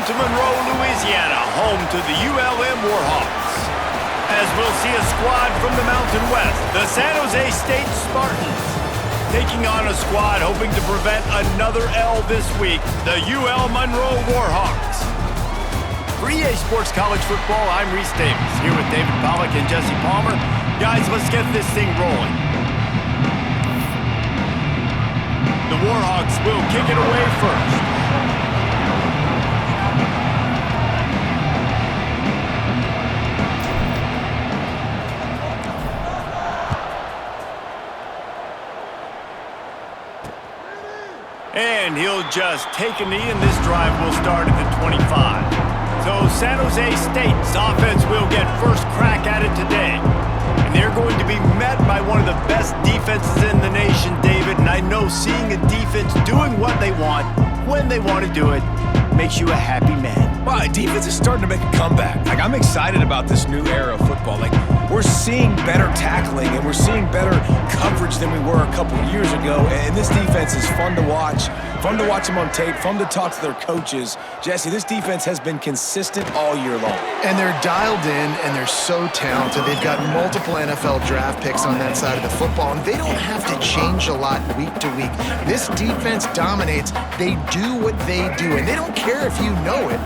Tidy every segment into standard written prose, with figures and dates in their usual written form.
to Monroe, Louisiana, home to the ULM Warhawks. As we'll see a squad from the Mountain West, the San Jose State Spartans, taking on a squad hoping to prevent another L this week, the UL Monroe Warhawks. For EA Sports College Football, I'm Reese Davis, here with David Pollack and Jesse Palmer. Guys, let's get this thing rolling. The Warhawks will kick it away first. And he'll just take a knee, and this drive will start at the 25. So San Jose State's offense will get first crack at it today. And they're going to be met by one of the best defenses in the nation, David. And I know seeing a defense doing what they want, when they want to do it, makes you a happy man. Well, defense is starting to make a comeback. I'm excited about this new era of football. We're seeing better tackling, and we're seeing better coverage than we were a couple years ago. And this defense is fun to watch them on tape, fun to talk to their coaches. Jesse, this defense has been consistent all year long. And they're dialed in, and they're so talented. They've got multiple NFL draft picks on that side of the football, and they don't have to change a lot week to week. This defense dominates. They do what they do, and they don't care if you know it.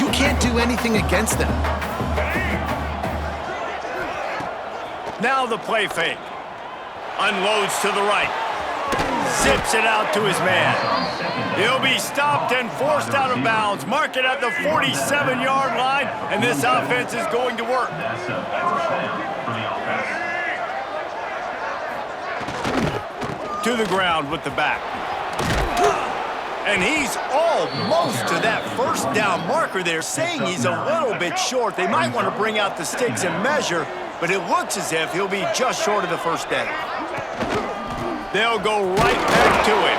You can't do anything against them. Now the play fake. Unloads to the right. Zips it out to his man. He'll be stopped and forced out of bounds. Mark it at the 47-yard line, and this offense is going to work. To the ground with the back. And he's almost to that first down marker there, saying he's a little bit short. They might want to bring out the sticks and measure, but it looks as if he'll be just short of the first down. They'll go right back to him.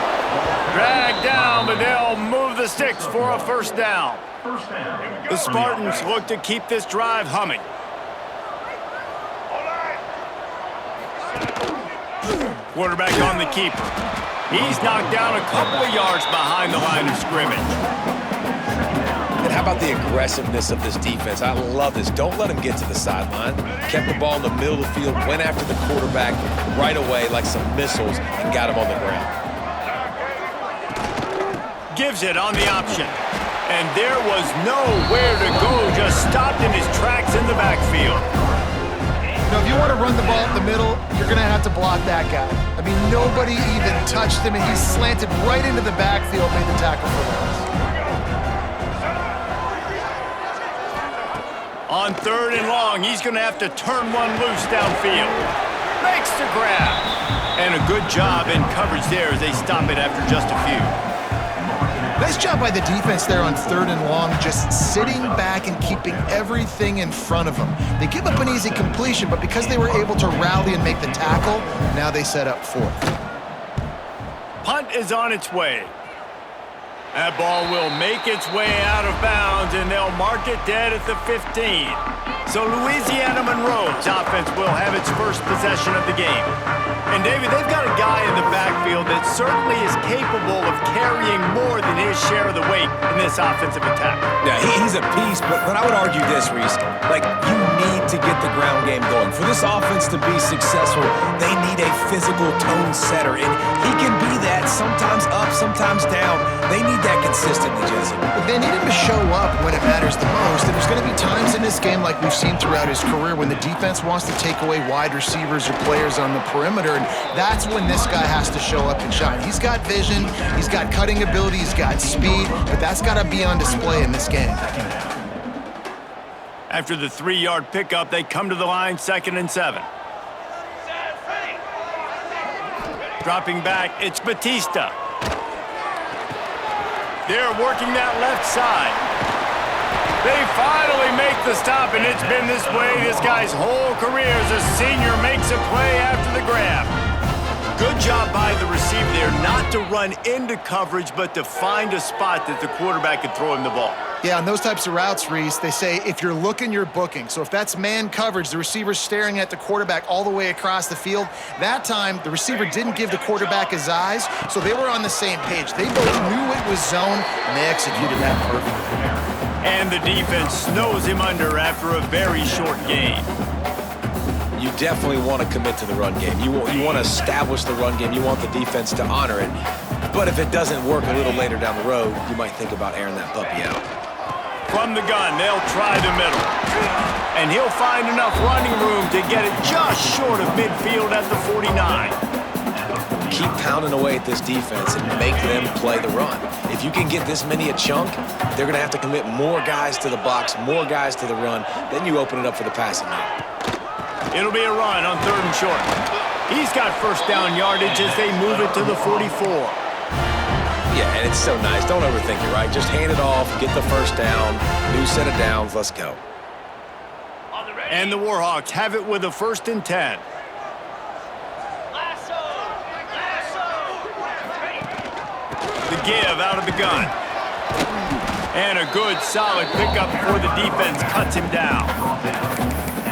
Drag down, but they'll move the sticks for a first down. The Spartans look to keep this drive humming. Quarterback on the keeper. He's knocked down a couple of yards behind the line of scrimmage. And how about the aggressiveness of this defense? I love this. Don't let them get to the sideline. Kept the ball in the middle of the field, went after the quarterback right away like some missiles, and got him on the ground. Gives it on the option. And there was nowhere to go, just stopped in his tracks in the backfield. Now, if you want to run the ball up the middle, you're going to have to block that guy. I mean, nobody even touched him, and he slanted right into the backfield, made the tackle for loss. On 3rd and long, he's going to have to turn one loose downfield. Makes the grab. And a good job in coverage there as they stop it after just a few. Nice job by the defense there on 3rd and long, just sitting back and keeping everything in front of them. They give up an easy completion, but because they were able to rally and make the tackle, now they set up 4th. Punt is on its way. That ball will make its way out of bounds, and they'll mark it dead at the 15. So Louisiana Monroe's offense will have its first possession of the game. And David, they've got a guy in the backfield that certainly is capable of carrying more than his share of the weight in this offensive attack. Yeah, he's a piece, but I would argue this, Reese. You need to get the ground game going. For this offense to be successful, they need a physical tone setter, and he can be that, sometimes up, sometimes down. They need that consistently, Jesse. They need him to show up when it matters the most, and there's going to be times in this game like we've seen throughout his career when the defense wants to take away wide receivers or players on the perimeter, and that's when this guy has to show up and shine. He's got vision, he's got cutting ability, he's got speed, but that's got to be on display in this game. After the 3-yard pickup, they come to the line, 2nd and 7. Dropping back, it's Batista. They're working that left side. They finally make the stop, and it's been this way this guy's whole career as a senior makes a play after the grab. Good job by the receiver there not to run into coverage, but to find a spot that the quarterback could throw him the ball. Yeah, on those types of routes, Reese, they say if you're looking, you're booking. So if that's man coverage, the receiver's staring at the quarterback all the way across the field. That time, the receiver didn't give the quarterback his eyes, so they were on the same page. They both knew it was zone, and they executed that perfectly. And the defense snows him under after a very short gain. You definitely want to commit to the run game. You want to establish the run game. You want the defense to honor it. But if it doesn't work a little later down the road, you might think about airing that puppy out. From the gun, they'll try the middle. And he'll find enough running room to get it just short of midfield at the 49. Keep pounding away at this defense and make them play the run. If you can get this many a chunk, they're going to have to commit more guys to the box, more guys to the run. Then you open it up for the passing game. It'll be a run on 3rd and short. He's got first down yardage as they move it to the 44. Yeah, and it's so nice. Don't overthink it, right? Just hand it off, get the first down, new set of downs, let's go. And the Warhawks have it with a 1st and 10. The give out of the gun. And a good, solid pickup before the defense cuts him down.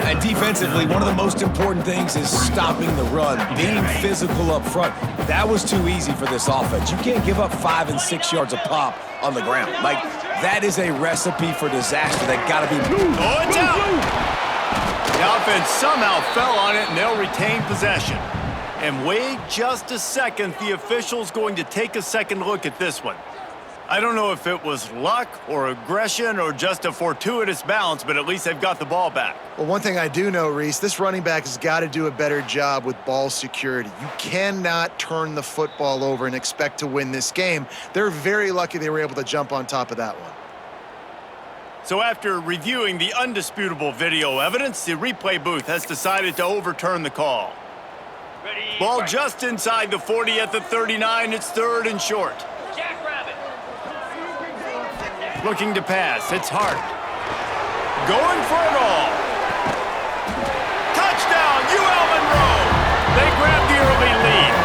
And defensively, one of the most important things is stopping the run, being physical up front. That was too easy for this offense. You can't give up 5 and 6 yards a pop on the ground. Like, that is a recipe for disaster that got to be... Oh, it's out! The offense somehow fell on it, and they'll retain possession. And wait just a second. The official's going to take a second look at this one. I don't know if it was luck or aggression or just a fortuitous bounce, but at least they've got the ball back. Well, one thing I do know, Reese, this running back has got to do a better job with ball security. You cannot turn the football over and expect to win this game. They're very lucky they were able to jump on top of that one. So after reviewing the undisputable video evidence, the replay booth has decided to overturn the call. Ball just inside the 40 at the 39. It's 3rd and short. Looking to pass. It's Hart. Going for it all. Touchdown, UL Monroe. They grab the early lead.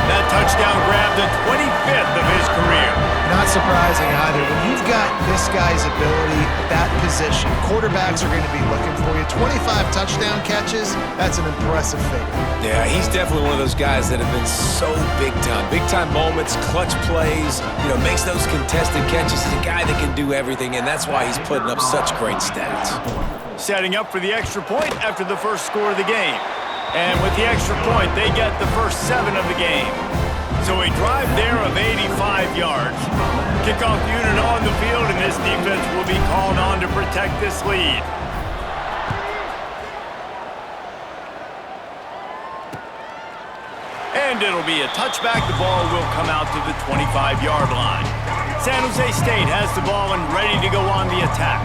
That touchdown grabbed the 25th of his career. Not surprising either. When you've got this guy's ability, that position, quarterbacks are going to be looking for you. 25 touchdown catches, that's an impressive figure. Yeah, he's definitely one of those guys that have been so big time. Big time moments, clutch plays, makes those contested catches. He's a guy that can do everything, and that's why he's putting up such great stats. Setting up for the extra point after the first score of the game. And with the extra point, they get the first 7 of the game. So a drive there of 85 yards. Kickoff unit on the field, and this defense will be called on to protect this lead. And it'll be a touchback. The ball will come out to the 25-yard line. San Jose State has the ball and ready to go on the attack.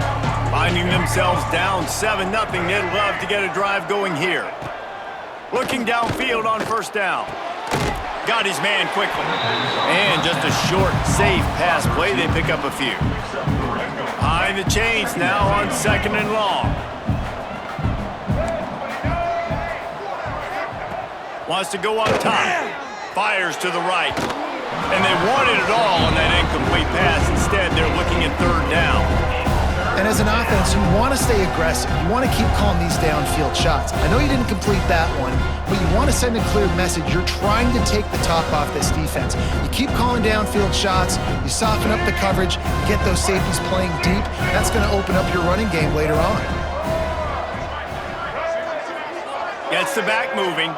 Finding themselves down 7-0, they'd love to get a drive going here. Looking downfield on first down. Got his man quickly. And just a short, safe pass play. They pick up a few. Behind the chains now on 2nd and long. Wants to go on top. Fires to the right. And they wanted it all on that incomplete pass. Instead, they're looking at 3rd down. And as an offense, you want to stay aggressive. You want to keep calling these downfield shots. I know you didn't complete that one, but you want to send a clear message. You're trying to take the top off this defense. You keep calling downfield shots, you soften up the coverage, you get those safeties playing deep. That's going to open up your running game later on. Gets the back moving.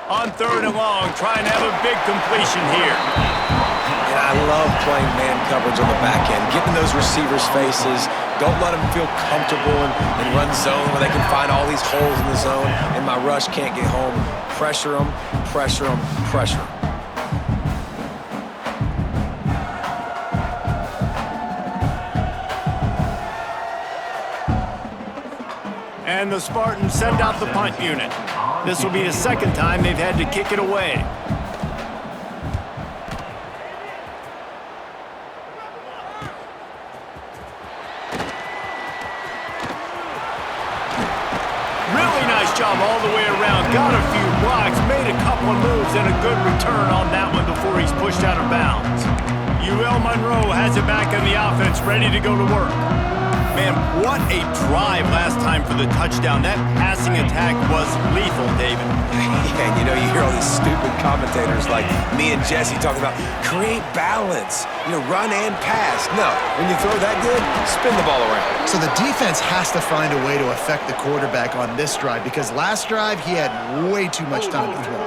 On 3rd and long, trying to have a big completion here. And I love playing man coverage on the back end, getting those receivers' faces. Don't let them feel comfortable and run zone where they can find all these holes in the zone, and my rush can't get home. Pressure them, pressure them, pressure them. And the Spartans send out the punt unit. This will be the 2nd time they've had to kick it away. Really nice job all the way around. Got a few blocks, made a couple of moves, and a good return on that one before he's pushed out of bounds. UL Monroe has it back in the offense, ready to go to work. Man, what a drive last time for the touchdown. That passing attack was lethal, David. Yeah, and you hear all these stupid commentators like me and Jesse talking about create balance, run and pass. No, when you throw that good, spin the ball around. So the defense has to find a way to affect the quarterback on this drive because last drive he had way too much time to throw.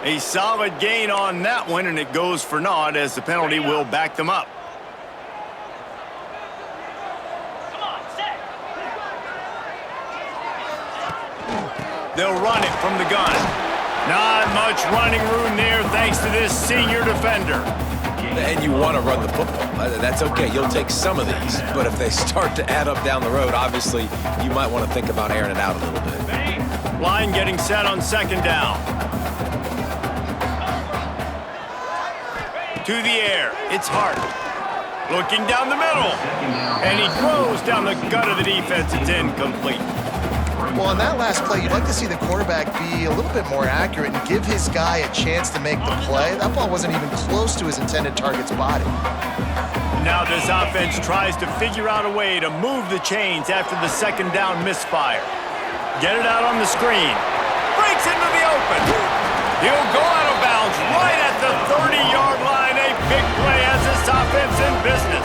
A solid gain on that one, and it goes for naught as the penalty will back them up. They'll run it from the gun. Not much running room there thanks to this senior defender. And you want to run the football. That's okay. You'll take some of these. But if they start to add up down the road, obviously, you might want to think about airing it out a little bit. Line getting set on second down. To the air, it's Hart. Looking down the middle. And he throws down the gut of the defense. It's incomplete. Well, on that last play, you'd like to see the quarterback be a little bit more accurate and give his guy a chance to make the play. That ball wasn't even close to his intended target's body. Now this offense tries to figure out a way to move the chains after the second down misfire. Get it out on the screen. Breaks into the open. He'll go out of bounds right at the 30-yard line. A big play has this offense in business.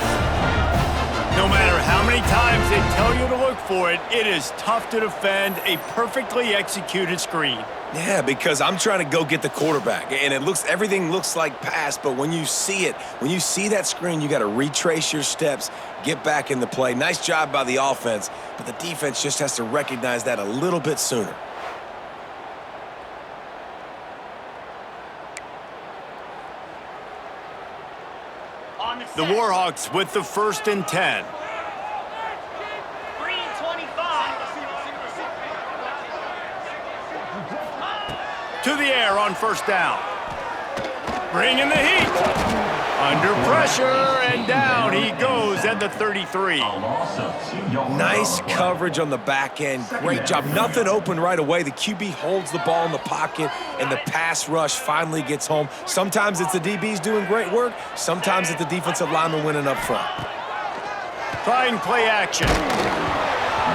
No matter how many times they tell you to look for it, it is tough to defend a perfectly executed screen. Yeah, because I'm trying to go get the quarterback, and everything looks like pass, but when you see it, when you see that screen, you got to retrace your steps, get back in the play. Nice job by the offense, but the defense just has to recognize that a little bit sooner. The Warhawks with the 1st and 10. To the air on first down. Bringing the heat. Under pressure, and down he goes at the 33. Nice coverage on the back end. Great job. Nothing open right away. The QB holds the ball in the pocket, and the pass rush finally gets home. Sometimes it's the DBs doing great work. Sometimes it's the defensive lineman winning up front. Trying play action.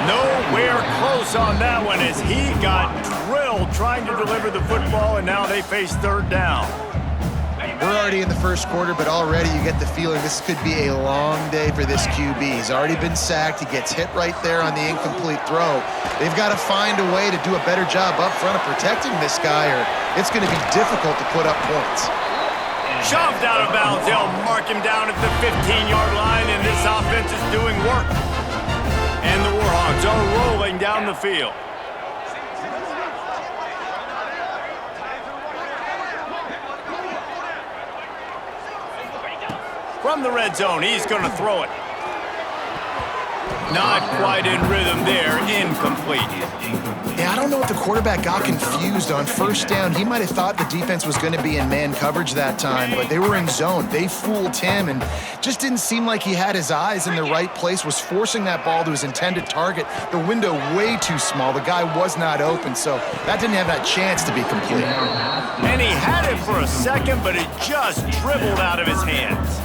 Nowhere close on that one as he got drilled trying to deliver the football, and now they face third down. We're already in the first quarter, but already you get the feeling this could be a long day for this QB. He's already been sacked. He gets hit right there on the incomplete throw. They've got to find a way to do a better job up front of protecting this guy, or it's going to be difficult to put up points. Shoved out of bounds. They'll mark him down at the 15-yard line, and this offense is doing work. And the Warhawks are rolling down the field. From the red zone, he's going to throw it. Not quite in rhythm there, incomplete. Yeah, I don't know if the quarterback got confused on first down. He might have thought the defense was going to be in man coverage that time, but they were in zone. They fooled him and just didn't seem like he had his eyes in the right place, was forcing that ball to his intended target. The window way too small. The guy was not open, so that didn't have that chance to be complete. And he had it for a second, but it just dribbled out of his hands.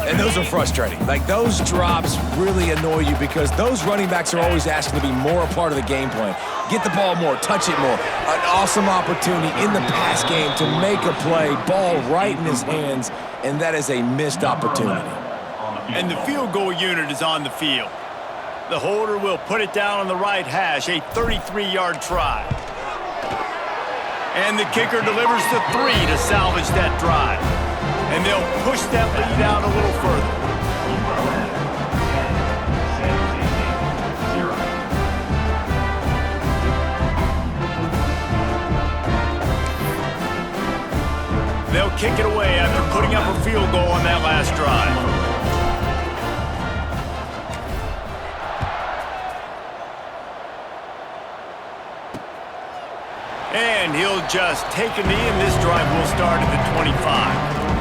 And those are frustrating. Like, those drops really annoy you because those running backs are always asking to be more a part of the game plan. Get the ball more, touch it more. An awesome opportunity in the pass game to make a play, ball right in his hands, and that is a missed opportunity. And the field goal unit is on the field. The holder will put it down on the right hash, a 33-yard try. And the kicker delivers the 3 to salvage that drive. And they'll push that lead out a little further. They'll kick it away after putting up a field goal on that last drive. And he'll just take a knee, and this drive will start at the 25.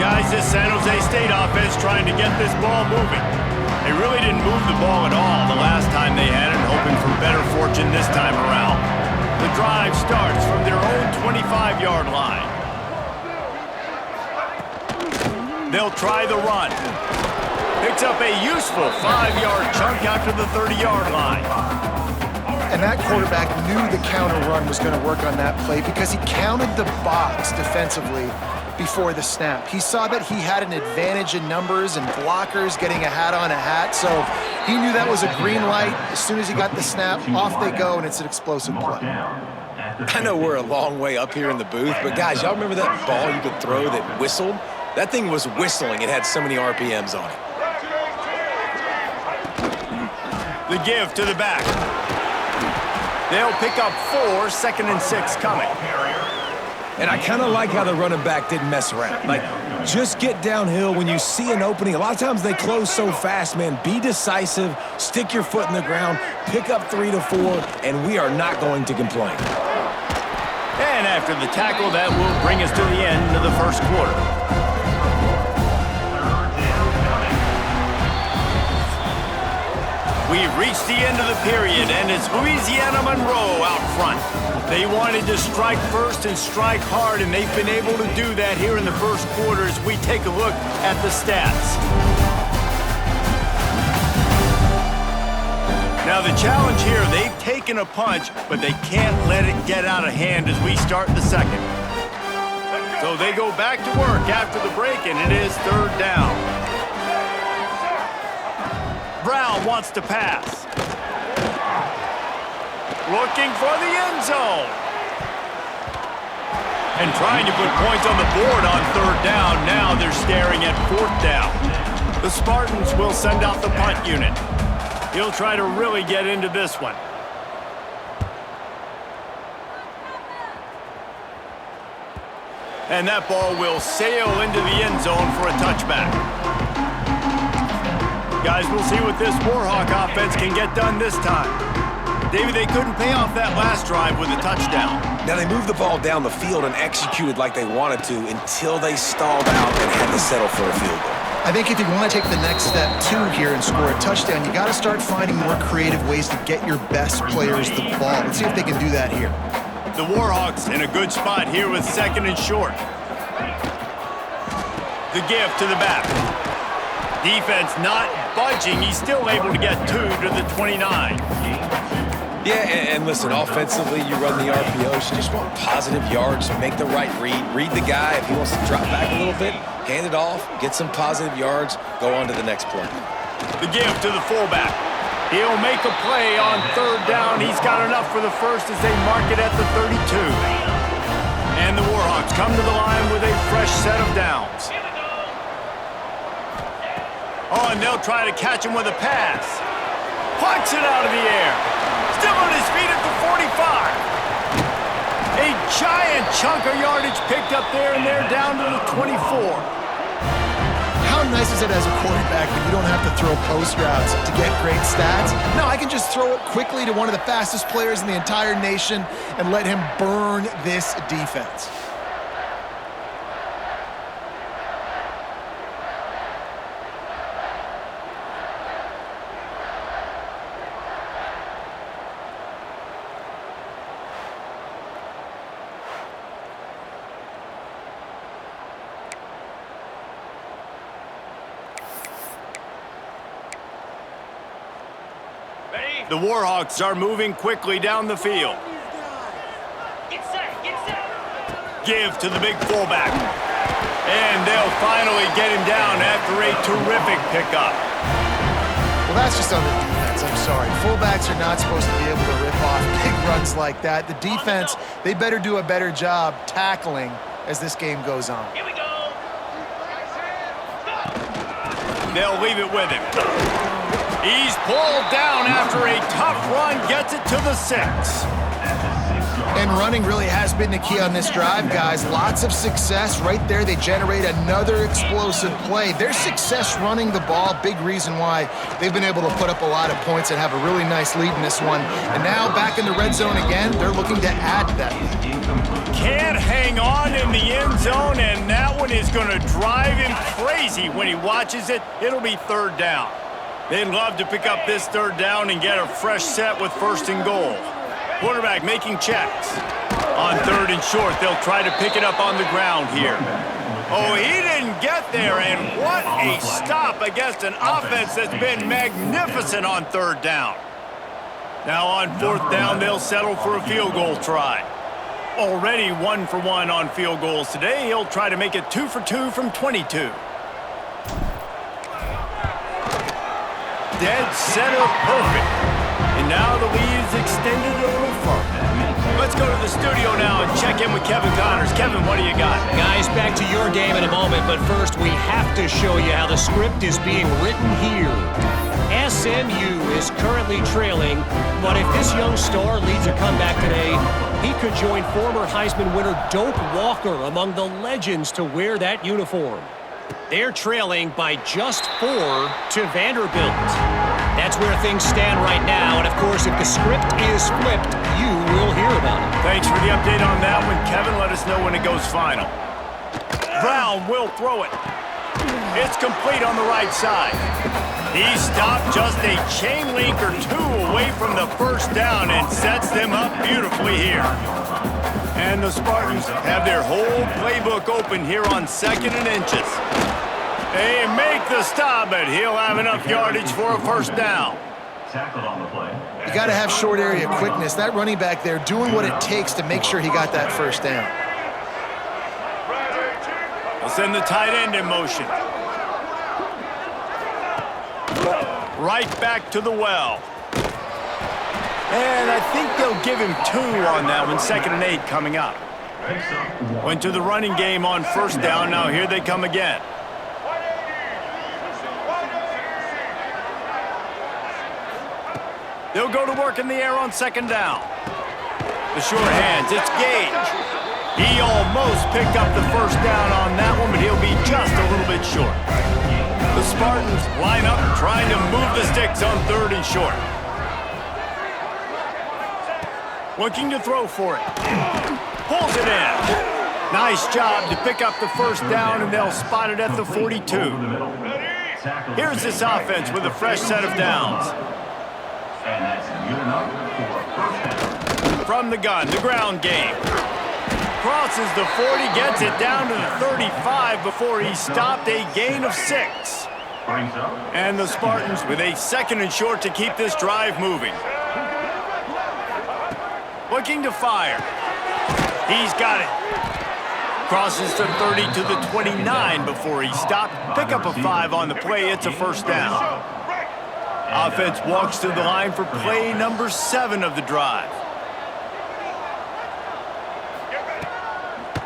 Guys, this San Jose State offense trying to get this ball moving. They really didn't move the ball at all the last time they had it, hoping for better fortune this time around. The drive starts from their own 25-yard line. They'll try the run. Picks up a useful 5-yard chunk after the 30-yard line. And that quarterback knew the counter run was going to work on that play because he counted the box defensively before the snap. He saw that he had an advantage in numbers and blockers getting a hat on a hat, so he knew that was a green light. As soon as he got the snap, off they go, and it's an explosive play. I know we're a long way up here in the booth, but guys, y'all remember that ball you could throw that whistled? That thing was whistling. It had so many RPMs on it. The give to the back. They'll pick up 4, 2nd and 6 coming. And I kind of like how the running back didn't mess around. Like, just get downhill when you see an opening. A lot of times they close so fast, man. Be decisive, stick your foot in the ground, pick up 3 to 4, and we are not going to complain. And after the tackle, that will bring us to the end of the first quarter. We've reached the end of the period, and it's Louisiana Monroe out front. They wanted to strike first and strike hard, and they've been able to do that here in the first quarter as we take a look at the stats. Now the challenge here, they've taken a punch, but they can't let it get out of hand as we start the second. So they go back to work after the break, and it is 3rd down. Brown wants to pass. Looking for the end zone. And trying to put points on the board on 3rd down. Now they're staring at 4th down. The Spartans will send out the punt unit. He'll try to really get into this one. And that ball will sail into the end zone for a touchback. Guys, we'll see what this Warhawk offense can get done this time. David, they couldn't pay off that last drive with a touchdown. Now they moved the ball down the field and executed like they wanted to until they stalled out and had to settle for a field goal. I think if you want to take the next step, too, here and score a touchdown, you got to start finding more creative ways to get your best players the ball. Let's see if they can do that here. The Warhawks in a good spot here with 2nd and short. The give to the back. Defense not budging. He's still able to get 2 to the 29. Yeah, and listen, offensively, you run the RPOs. You just want positive yards, make the right read. Read the guy. If he wants to drop back a little bit, hand it off, get some positive yards, go on to the next play. The give to the fullback. He'll make a play on 3rd down. He's got enough for the first as they mark it at the 32. And the Warhawks come to the line with a fresh set of downs. Oh, and they'll try to catch him with a pass. Punts it out of the air. Still on his feet at the 45. A giant chunk of yardage picked up there, and they're down to the 24. How nice is it as a quarterback when you don't have to throw post routes to get great stats? No, I can just throw it quickly to one of the fastest players in the entire nation and let him burn this defense. The Warhawks are moving quickly down the field. Get set, get set. Give to the big fullback. And they'll finally get him down after a terrific pickup. Well, that's just on the defense. I'm sorry. Fullbacks are not supposed to be able to rip off big runs like that. The defense, they better do a better job tackling as this game goes on. Here we go. They'll leave it with him. He's pulled down after a tough run, gets it to the 6. And running really has been the key on this drive, guys. Lots of success right there. They generate another explosive play. Their success running the ball, big reason why they've been able to put up a lot of points and have a really nice lead in this one. And now back in the red zone again, they're looking to add that lead. Can't hang on in the end zone, and that one is going to drive him crazy when he watches it. It'll be 3rd down. They'd love to pick up this 3rd down and get a fresh set with 1st and goal. Quarterback making checks. On 3rd and short, they'll try to pick it up on the ground here. Oh, he didn't get there, and what a stop against an offense that's been magnificent on third down. Now on fourth down, they'll settle for a field goal try. Already 1 for 1 on field goals today. He'll try to make it 2 for 2 from 22. Dead center perfect. And now the lead is extended a little further. Let's go to the studio now and check in with Kevin Connors. Kevin, what do you got? Guys, back to your game in a moment, but first we have to show you how the script is being written here. SMU is currently trailing, but if this young star leads a comeback today, he could join former Heisman winner Doak Walker among the legends to wear that uniform. They're trailing by just 4 to Vanderbilt. That's where things stand right now, and of course, if the script is flipped, you will hear about it. Thanks for the update on that one, Kevin. Let us know when it goes final. Brown will throw it. It's complete on the right side. He stopped just a chain link or 2 away from the first down and sets them up beautifully here. And the Spartans have their whole playbook open here on 2nd and inches. They make the stop, but he'll have enough yardage for a first down. Tackled on the play. You got to have short area quickness. That running back there doing what it takes to make sure he got that first down. They'll send the tight end in motion. Right back to the well. And I think they'll give him 2 on that one. 2nd and 8 coming up. Went to the running game on first down. Now here they come again. They'll go to work in the air on 2nd down. The sure hands, it's Gage. He almost picked up the first down on that one, but he'll be just a little bit short. The Spartans line up trying to move the sticks on 3rd and short. Looking to throw for it. Pulls it in. Nice job to pick up the first down, and they'll spot it at the 42. Here's this offense with a fresh set of downs. And that's good enough for a first down. From the gun, the ground game. Crosses the 40, gets it down to the 35 before he stopped, a gain of 6. And the Spartans with a 2nd and short to keep this drive moving. Looking to fire. He's got it. Crosses the 30 to the 29 before he stopped. Pick up a 5 on the play. It's a first down. Offense walks to the line for play number 7 of the drive.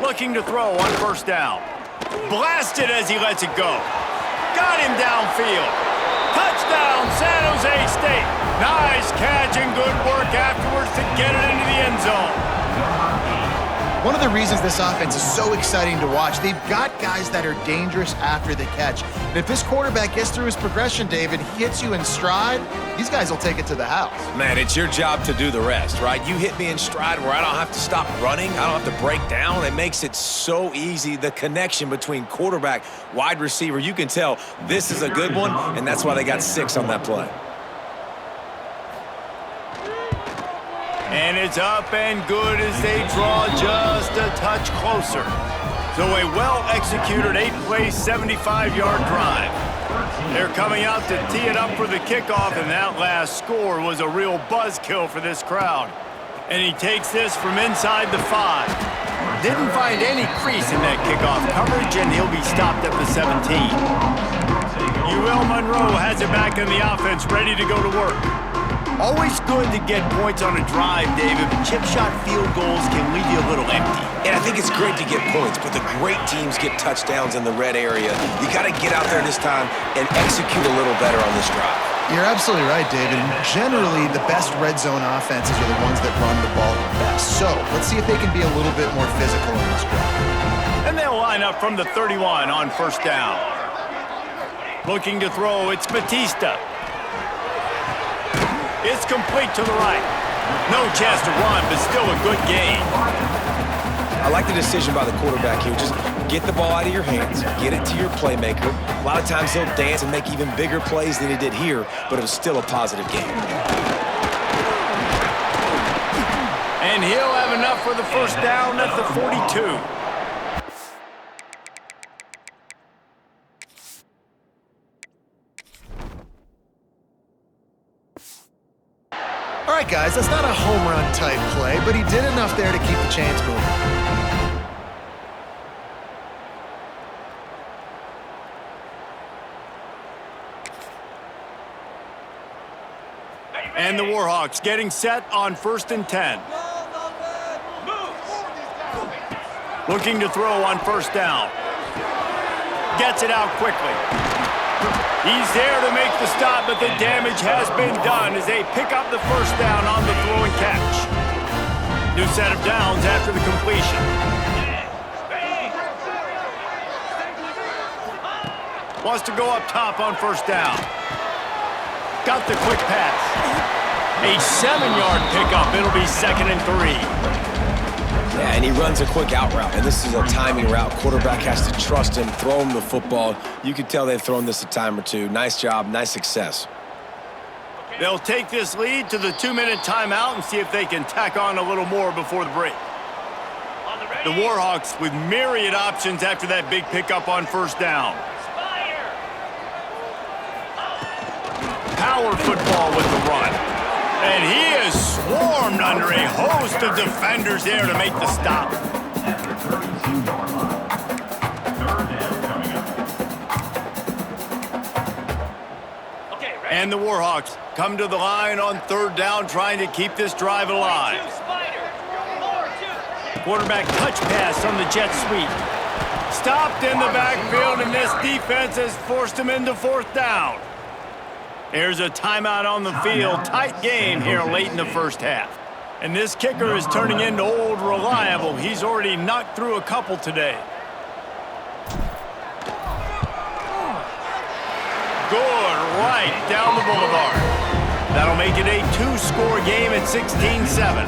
Looking to throw on first down. Blasted as he lets it go. Got him downfield. Touchdown, San Jose State. Nice catch and good work afterwards to get it into the end zone. One of the reasons this offense is so exciting to watch, they've got guys that are dangerous after the catch. And if this quarterback gets through his progression, David, he hits you in stride, these guys will take it to the house. Man, it's your job to do the rest, right? You hit me in stride where I don't have to stop running. I don't have to break down. It makes it so easy, the connection between quarterback, wide receiver. You can tell this is a good one, and that's why they got 6 on that play. And it's up and good as they draw just a touch closer. So a well-executed 8-play, 75-yard drive. They're coming out to tee it up for the kickoff, and that last score was a real buzzkill for this crowd. And he takes this from inside the 5. Didn't find any crease in that kickoff coverage, and he'll be stopped at the 17. Monroe has it back in the offense, ready to go to work. Always good to get points on a drive, David, but chip shot field goals can leave you a little empty. And I think it's great to get points, but the great teams get touchdowns in the red area. You got to get out there this time and execute a little better on this drive. You're absolutely right, David. Generally, the best red zone offenses are the ones that run the ball the best. So let's see if they can be a little bit more physical in this drive. And they'll line up from the 31 on first down. Looking to throw, it's Batista. It's complete to the right. No chance to run, but still a good game. I like the decision by the quarterback here. Just get the ball out of your hands, get it to your playmaker. A lot of times he'll dance and make even bigger plays than he did here, but it was still a positive game. And he'll have enough for the first down at the 42. All right, guys, that's not a home run type play, but he did enough there to keep the chains moving. And the Warhawks getting set on 1st and 10. Looking to throw on 1st down. Gets it out quickly. He's there to make the stop, but the damage has been done as they pick up the 1st down on the throw and catch. New set of downs after the completion. Wants to go up top on 1st down. Got the quick pass. A 7-yard pickup. It'll be 2nd and 3. Yeah, and he runs a quick out route, and this is a timing route. Quarterback has to trust him, throw him the football. You can tell they've thrown this a time or two. Nice job, nice success. They'll take this lead to the 2-minute timeout and see if they can tack on a little more before the break. The Warhawks with myriad options after that big pickup on 1st down. Power football with the run. And he is swarmed under a host of defenders there to make the stop. After 32-yard line. 3rd down coming up. And the Warhawks come to the line on 3rd down, trying to keep this drive alive. Quarterback touch pass on the jet sweep. Stopped in the backfield, and this defense has forced him into 4th down. There's a timeout on the field. Tight game here late in the 1st half. And this kicker is turning into old reliable. He's already knocked through a couple today. Good right down the boulevard. That'll make it a 2-score game at 16-7.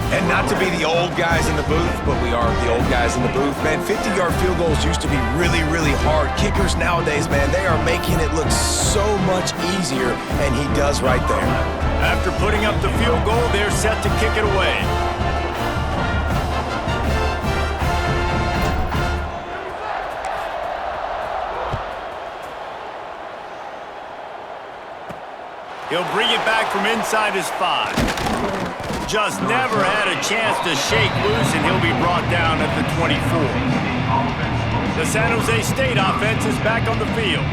And not to be the old guys in the booth, but we are the old guys in the booth. Man, 50-yard field goals used to be really, really hard. Kickers nowadays, man, they are making it look so much easier, and he does right there. After putting up the field goal, they're set to kick it away. He'll bring it back from inside his 5. Just never had a chance to shake loose, and he'll be brought down at the 24. The San Jose State offense is back on the field.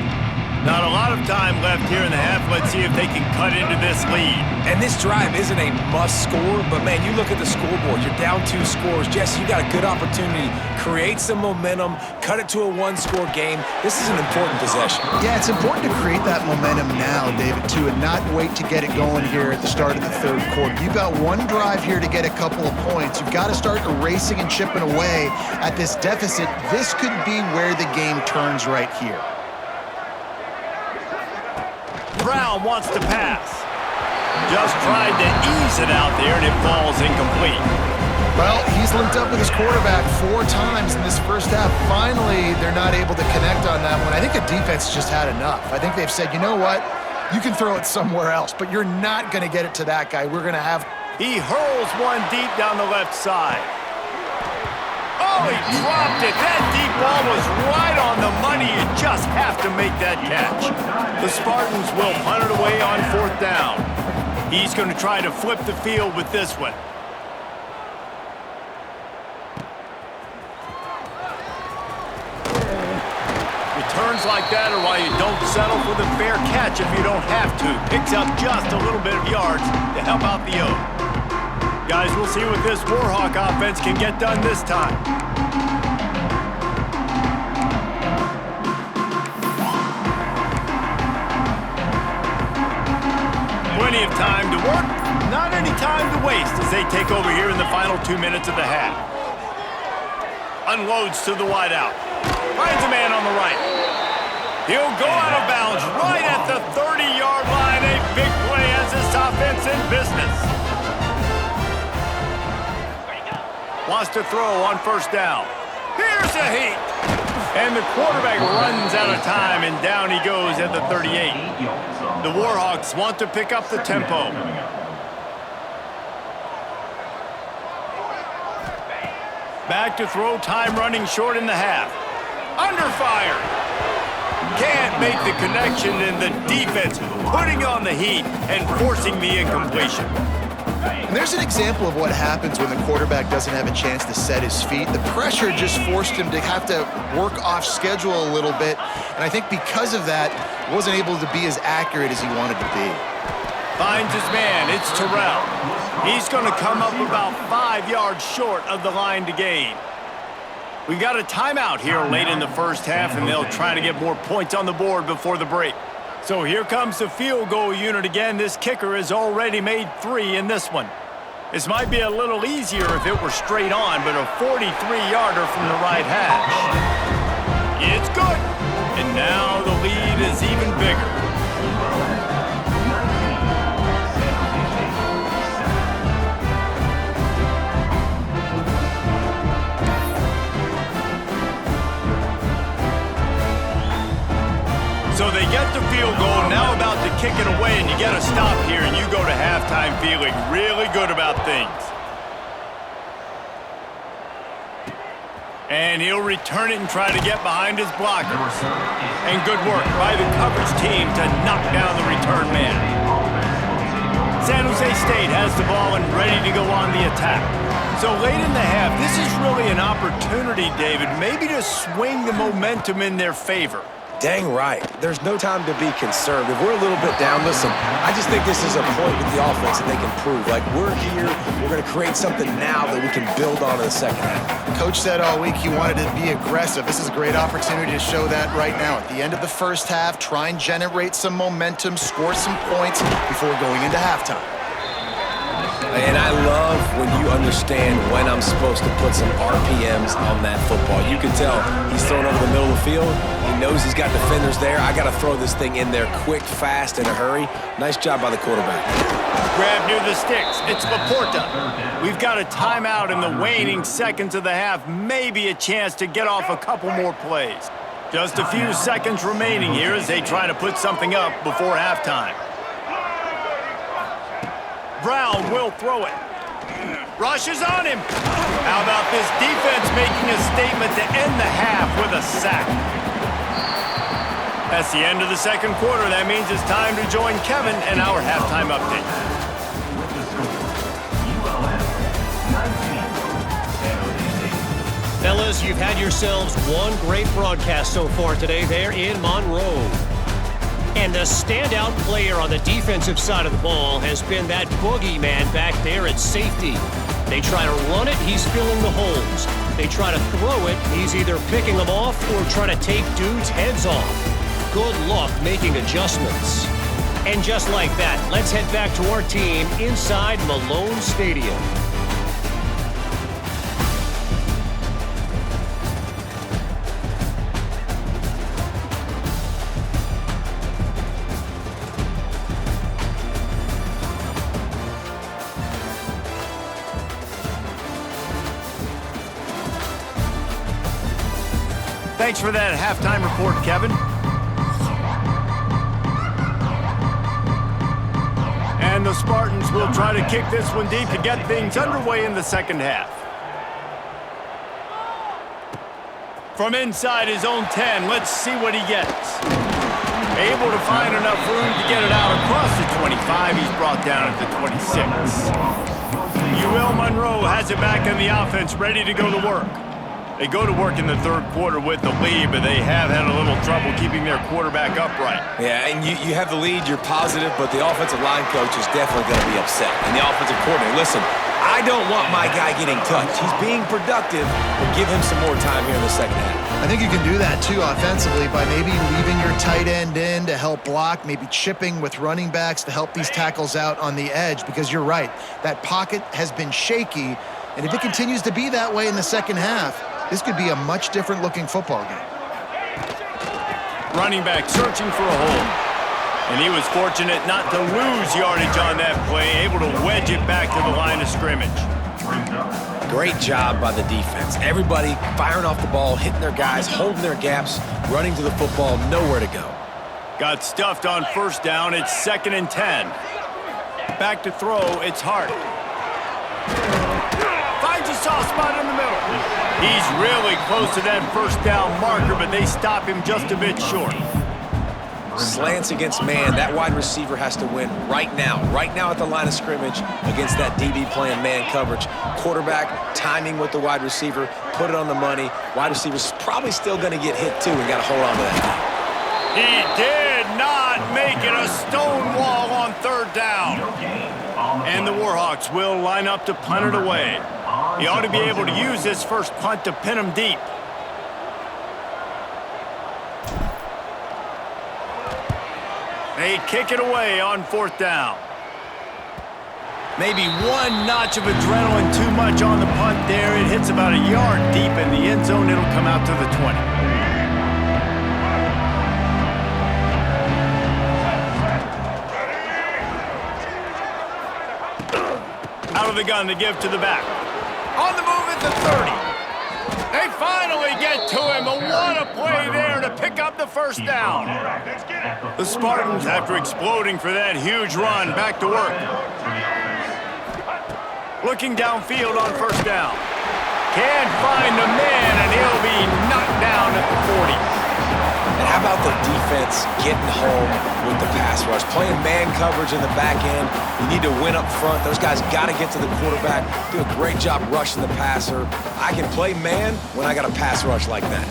Not a lot of time left here in the half. Let's see if they can cut into this lead. And this drive isn't a must score, but man, you look at the scoreboard, you're down 2 scores. Jesse, you got a good opportunity. Create some momentum, cut it to a 1-score game. This is an important possession. Yeah, it's important to create that momentum now, David, too, and not wait to get it going here at the start of the 3rd quarter. You've got one drive here to get a couple of points. You've got to start erasing and chipping away at this deficit. This could be where the game turns right here. Brown wants to pass. Just tried to ease it out there, and it falls incomplete. Well, he's linked up with his quarterback 4 times in this 1st half. Finally, they're not able to connect on that one. I think the defense just had enough. I think they've said, you know what? You can throw it somewhere else, but you're not going to get it to that guy. We're going to have... He hurls one deep down the left side. Oh, he dropped it. That deep ball was right on the money. You just have to make that catch. The Spartans will punt it away on 4th down. He's going to try to flip the field with this one. Returns like that are why you don't settle for the fair catch if you don't have to. Picks up just a little bit of yards to help out the O. Guys, we'll see what this Warhawk offense can get done this time. Plenty of time to work, not any time to waste as they take over here in the final 2 minutes of the half. Unloads to the wideout. Finds a man on the right. He'll go out of bounds right at the 30-yard line. A big play as this offense in business. Wants to throw on 1st down. Here's a heat. And the quarterback runs out of time, and down he goes at the 38. The Warhawks want to pick up the tempo. Back to throw, time running short in the half. Under fire. Can't make the connection, and the defense putting on the heat and forcing the incompletion. And there's an example of what happens when the quarterback doesn't have a chance to set his feet. The pressure just forced him to have to work off schedule a little bit, and I think because of that, wasn't able to be as accurate as he wanted to be. Finds his man. It's Terrell. He's going to come up about 5 yards short of the line to gain. We got a timeout here late in the first half, and they'll try to get more points on the board before the break. So here comes the field goal unit again. This kicker has already made 3 in this one. This might be a little easier if it were straight on, but a 43-yarder from the right hash. It's good. And now the lead is even bigger. So they get the field goal, now about to kick it away, and you get a stop here, and you go to halftime feeling really good about things. And he'll return it and try to get behind his blockers. And good work by the coverage team to knock down the return man. San Jose State has the ball and ready to go on the attack. So late in the half, this is really an opportunity, David, maybe to swing the momentum in their favor. Dang right. There's no time to be concerned. If we're a little bit down, listen, I just think this is a point with the offense that they can prove. Like, we're here, we're going to create something now that we can build on in the second half. Coach said all week he wanted to be aggressive. This is a great opportunity to show that right now. At the end of the first half, try and generate some momentum, score some points before going into halftime. And I love when you understand when I'm supposed to put some RPMs on that football. You can tell he's throwing over the middle of the field. He knows he's got defenders there. I got to throw this thing in there quick, fast, in a hurry. Nice job by the quarterback. Grab near the sticks. It's Laporta. We've got a timeout in the waning seconds of the half. Maybe a chance to get off a couple more plays. Just a few seconds remaining here as they try to put something up before halftime. Brown will throw it. Rushes on him. How about this defense making a statement to end the half with a sack? That's the end of the second quarter. That means it's time to join Kevin and our halftime update. Fellas, you've had yourselves one great broadcast so far today there in Monroe. And the standout player on the defensive side of the ball has been that boogeyman back there at safety. They try to run it, he's filling the holes. They try to throw it, he's either picking them off or trying to take dudes' heads off. Good luck making adjustments. And just like that, let's head back to our team inside Malone Stadium. Thanks for that halftime report, Kevin. And the Spartans will try to kick this one deep to get things underway in the second half. From inside his own 10, let's see what he gets. Able to find enough room to get it out across the 25. He's brought down at the 26. Monroe has it back in the offense, ready to go to work. They go to work in the third quarter with the lead, but they have had a little trouble keeping their quarterback upright. Yeah, and you have the lead, you're positive, but the offensive line coach is definitely going to be upset. And the offensive coordinator, listen, I don't want my guy getting touched. He's being productive, but give him some more time here in the second half. I think you can do that, too, offensively, by maybe leaving your tight end in to help block, maybe chipping with running backs to help these tackles out on the edge, because you're right, that pocket has been shaky, and if it continues to be that way in the second half, this could be a much different-looking football game. Running back searching for a hole. And he was fortunate not to lose yardage on that play, able to wedge it back to the line of scrimmage. Great job by the defense. Everybody firing off the ball, hitting their guys, holding their gaps, running to the football, nowhere to go. Got stuffed on first down. It's 2nd and 10. Back to throw. It's Hart. Finds a soft spot in the middle. He's really close to that first down marker, but they stop him just a bit short. slants against man, that wide receiver has to win right now at the line of scrimmage against that DB playing man coverage. Quarterback, timing with the wide receiver, put it on the money. Wide receiver's probably still going to get hit too. We got to hold on to that. He did not make it a stone wall on third down. And the Warhawks will line up to punt it away. He ought to be able to use this first punt to pin him deep. They kick it away on fourth down. Maybe one notch of adrenaline too much on the punt there. It hits about a yard deep in the end zone. It'll come out to the 20. Out of the gun to give to the back. On the move at the 30. They finally get to him. What a play there to pick up the first down. The Spartans, after exploding for that huge run, back to work. Looking downfield on first down. Can't find a man, and he'll be knocked down at the 40. And how about the defense getting home with the pass rush? Playing man coverage in the back end. You need to win up front. Those guys got to get to the quarterback. Do a great job rushing the passer. I can play man when I got a pass rush like that.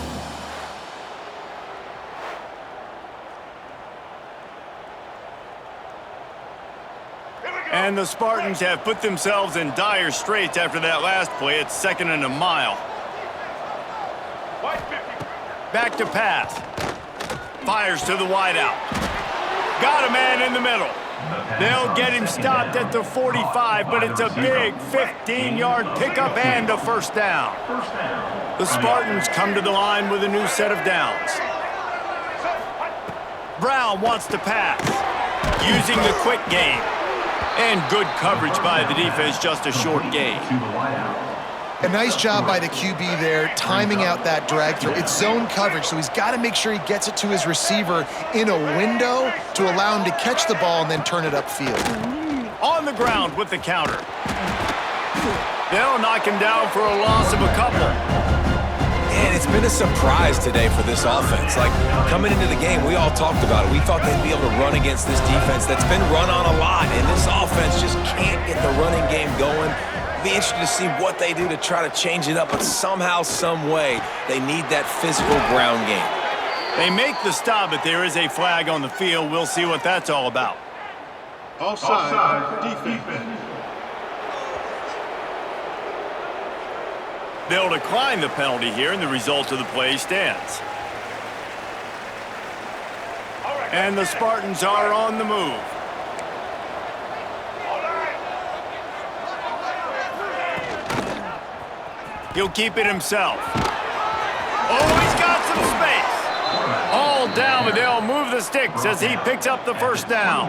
And the Spartans have put themselves in dire straits after that last play. It's 2nd and a mile. Back to pass. Fires to the wideout. Got a man in the middle. They'll get him stopped at the 45, but it's a big 15-yard pickup and a first down. The Spartans come to the line with a new set of downs. Brown wants to pass, using the quick game. And good coverage by the defense, just a short gain. A nice job by the QB there, timing out that drag through. It's zone coverage, so he's got to make sure he gets it to his receiver in a window to allow him to catch the ball and then turn it upfield. On the ground with the counter. They'll knock him down for a loss of a couple. And it's been a surprise today for this offense. Like, coming into the game, we all talked about it. We thought they'd be able to run against this defense that's been run on a lot, and this offense just can't get the running game going. Be interested to see what they do to try to change it up, but somehow, some way, they need that physical ground game. They make the stop, but there is a flag on the field. We'll see what that's all about. Offside, defense. They'll decline the penalty here, and the result of the play stands. And the Spartans are on the move. He'll keep it himself. Oh, he's got some space. All down, but they'll move the sticks as he picks up the first down.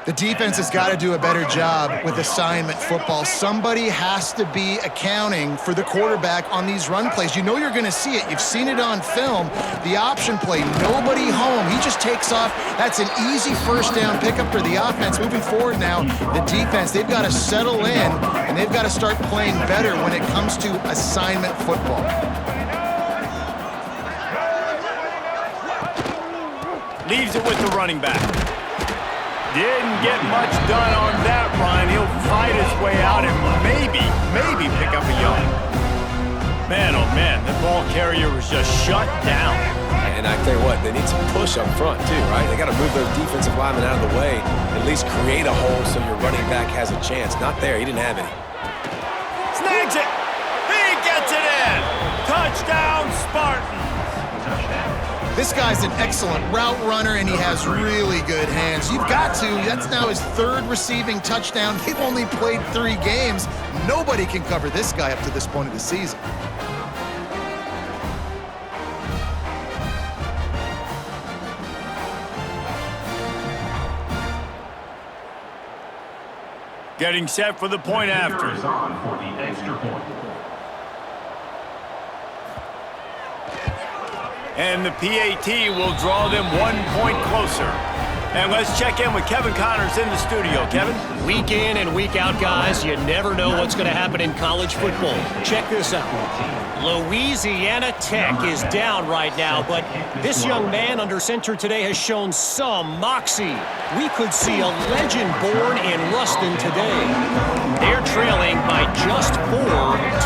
The defense has got to do a better job with assignment football. Somebody has to be accounting for the quarterback on these run plays. You know you're going to see it. You've seen it on film. The option play, nobody home. He just takes off. That's an easy first down pickup for the offense. Moving forward now, the defense, they've got to settle in, and they've got to start playing better when it comes to assignment football. Leaves it with the running back. Didn't get much done on that run. He'll fight his way out and maybe pick up a yard. Man, oh man, the ball carrier was just shut down. And I tell you what, they need some push up front too, right? They got to move those defensive linemen out of the way, at least create a hole so your running back has a chance. Not there, he didn't have any. Snags it. He gets it in. Touchdown, Spartans. This guy's an excellent route runner, and he has really good hands. You've got to. That's now his third receiving touchdown. They've only played 3 games. Nobody can cover this guy up to this point of the season. Getting set for the point after. Is on for the extra point. And the PAT will draw them 1 point closer. And let's check in with Kevin Connors in the studio. Kevin? Week in and week out, guys, you never know what's going to happen in college football. Check this out. Louisiana Tech is down right now, but this young man under center today has shown some moxie. We could see a legend born in Ruston today. They're trailing by just 4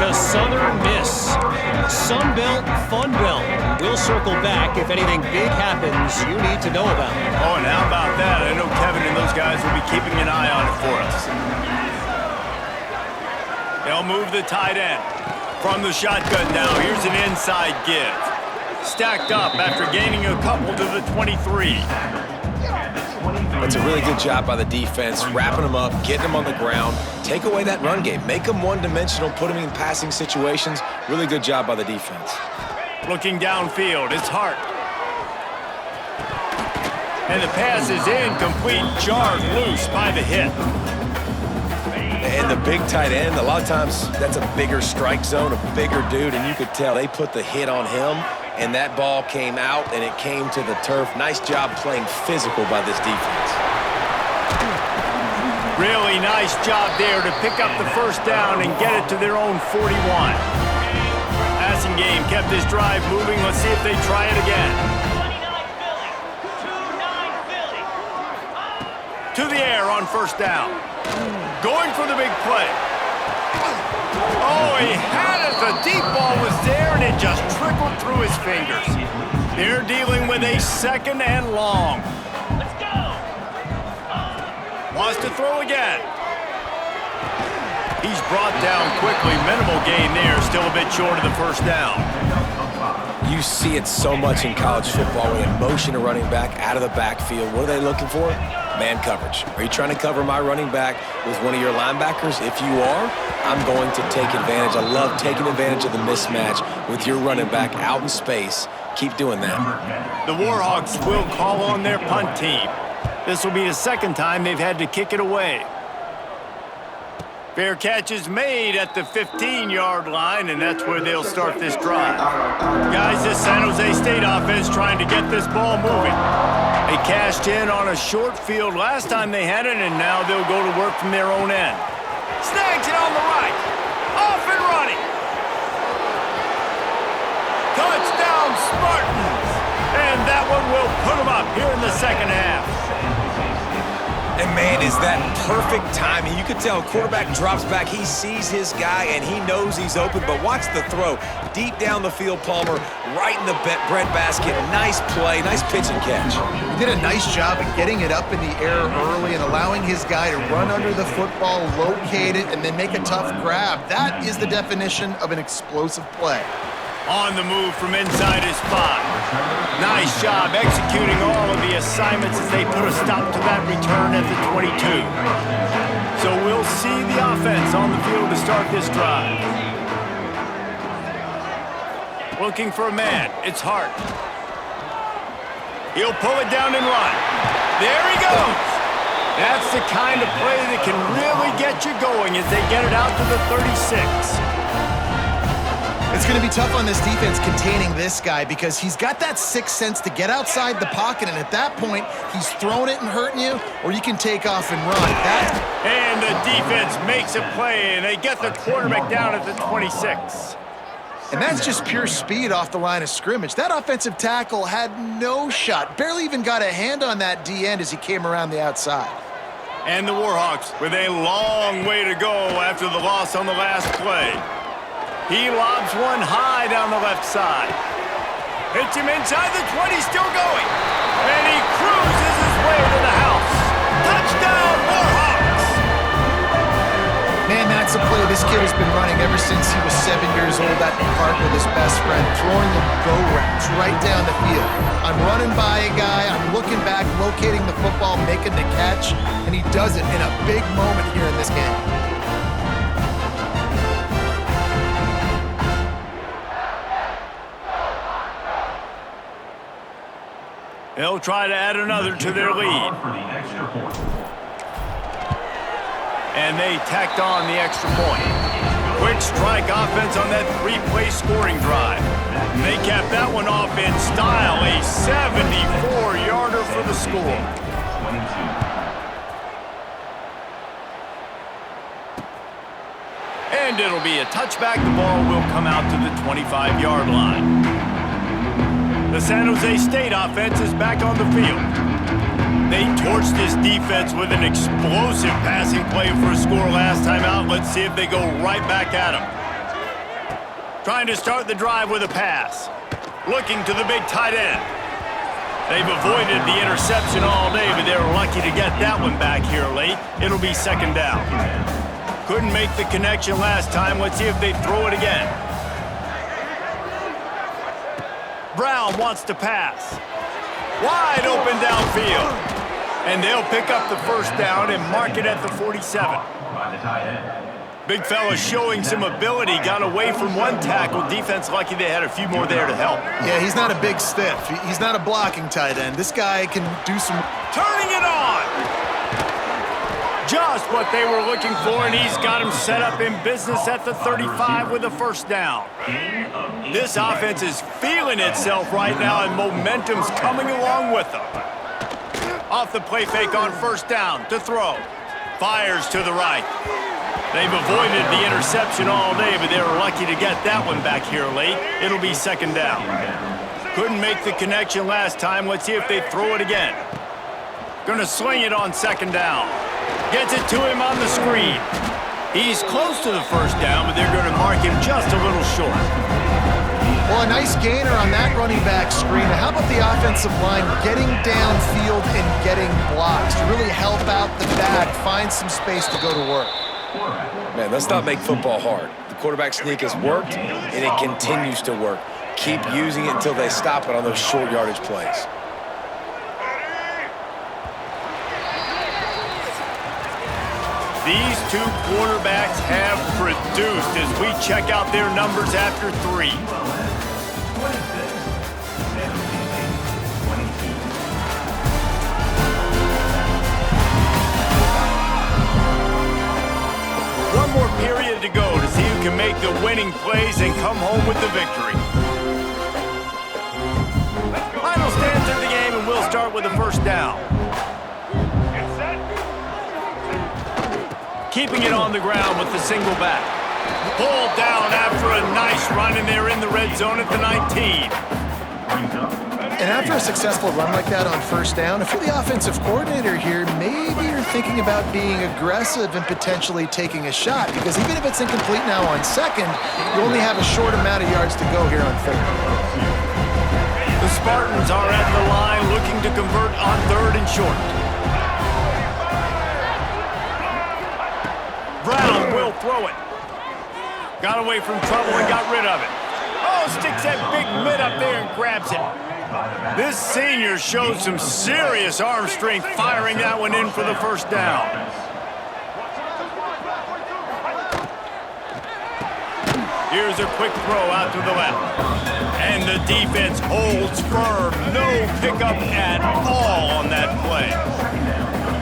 to Southern Miss. Sunbelt, Funbelt. We'll circle back if anything big happens you need to know about. Oh, and how about that? I know Kevin and those guys will be keeping an eye on it for us. They'll move the tight end. From the shotgun now, here's an inside give. Stacked up after gaining a couple to the 23. That's a really good job by the defense, wrapping them up, getting them on the ground. Take away that run game. Make them one-dimensional, put them in passing situations. Really good job by the defense. Looking downfield, it's Hart. And the pass is incomplete, jarred loose by the hit. And the big tight end, a lot of times that's a bigger strike zone, a bigger dude, and you could tell they put the hit on him, and that ball came out, and it came to the turf. Nice job playing physical by this defense. Really nice job there to pick up the first down and get it to their own 41. Passing game kept this drive moving. Let's see if they try it again. To the air on first down. Going for the big play. Oh, he had it. The deep ball was there, and it just trickled through his fingers. They're dealing with a second and long. Let's go. Wants to throw again. He's brought down quickly. Minimal gain there. Still a bit short of the first down. You see it so much in college football. We have motion a running back out of the backfield. What are they looking for? Man coverage. Are you trying to cover my running back with one of your linebackers? If you are, I'm going to take advantage. I love taking advantage of the mismatch with your running back out in space. Keep doing that. The Warhawks will call on their punt team. This will be the second time they've had to kick it away. Fair catch is made at the 15-yard line, and that's where they'll start this drive. Guys, this San Jose State offense trying to get this ball moving. They cashed in on a short field last time they had it, and now they'll go to work from their own end. Snags it on the right. Off and running. Touchdown, Spartans. And that one will put them up here in the second half. And, man, is that perfect timing. You could tell quarterback drops back. He sees his guy, and he knows he's open. But watch the throw. Deep down the field, Palmer, right in the breadbasket. Nice play, nice pitch and catch. He did a nice job of getting it up in the air early and allowing his guy to run under the football, locate it, and then make a tough grab. That is the definition of an explosive play. On the move from inside his spot. Nice job executing all of the assignments as they put a stop to that return at the 22. So we'll see the offense on the field to start this drive. Looking for a man. It's Hart. He'll pull it down and run. There he goes. That's the kind of play that can really get you going as they get it out to the 36. It's going to be tough on this defense containing this guy because he's got that sixth sense to get outside the pocket, and at that point, he's throwing it and hurting you, or you can take off and run. And the defense makes a play, and they get the quarterback down at the 26. And that's just pure speed off the line of scrimmage. That offensive tackle had no shot, barely even got a hand on that D-end as he came around the outside. And the Warhawks with a long way to go after the loss on the last play. He lobs one high down the left side. Hits him inside the 20, still going. And he cruises his way to the house. Touchdown, Warhawks! Man, that's a play this kid has been running ever since he was 7 years old at the park with his best friend, throwing the go routes right down the field. I'm running by a guy, I'm looking back, locating the football, making the catch, and he does it in a big moment here in this game. They'll try to add another to their lead. And they tacked on the extra point. Quick strike offense on that three-play scoring drive. And they capped that one off in style, a 74-yarder for the score. And it'll be a touchback. The ball will come out to the 25-yard line. The San Jose State offense is back on the field. They torched this defense with an explosive passing play for a score last time out. Let's see if they go right back at them. Trying to start the drive with a pass. Looking to the big tight end. They've avoided the interception all day, but they were lucky to get that one back here late. It'll be second down. Couldn't make the connection last time. Let's see if they throw it again. Brown wants to pass. Wide open downfield. And they'll pick up the first down and mark it at the 47. Big fella showing some ability. Got away from one tackle. Defense lucky they had a few more there to help. Yeah, he's not a big stiff. He's not a blocking tight end. This guy can do some... Turning it on! Just what they were looking for, and he's got him set up in business at the 35 with a first down. This offense is feeling itself right now, and momentum's coming along with them. Off the play fake on first down to throw. Fires to the right. They've avoided the interception all day, but they were lucky to get that one back here late. It'll be second down. Couldn't make the connection last time. Let's see if they throw it again. Gonna sling it on second down. Gets it to him on the screen. He's close to the first down, but they're going to mark him just a little short. Well, a nice gainer on that running back screen. How about the offensive line getting downfield and getting blocks to really help out the back, find some space to go to work? Man, let's not make football hard. The quarterback sneak has worked, and it continues to work. Keep using it until they stop it on those short yardage plays. These two quarterbacks have produced as we check out their numbers after three. One more period to go to see who can make the winning plays and come home with the victory. Final stance of the game, and we'll start with the first down. Keeping it on the ground with the single back. Pulled down after a nice run, and they're in the red zone at the 19. And after a successful run like that on first down, if you're the offensive coordinator here, maybe you're thinking about being aggressive and potentially taking a shot, because even if it's incomplete now on second, you only have a short amount of yards to go here on third. The Spartans are at the line looking to convert on third and short. Brown will throw it. Got away from trouble and got rid of it. Oh, sticks that big mid up there and grabs it. This senior showed some serious arm strength firing that one in for the first down. Here's a quick throw out to the left. And the defense holds firm. No pickup at all on that play.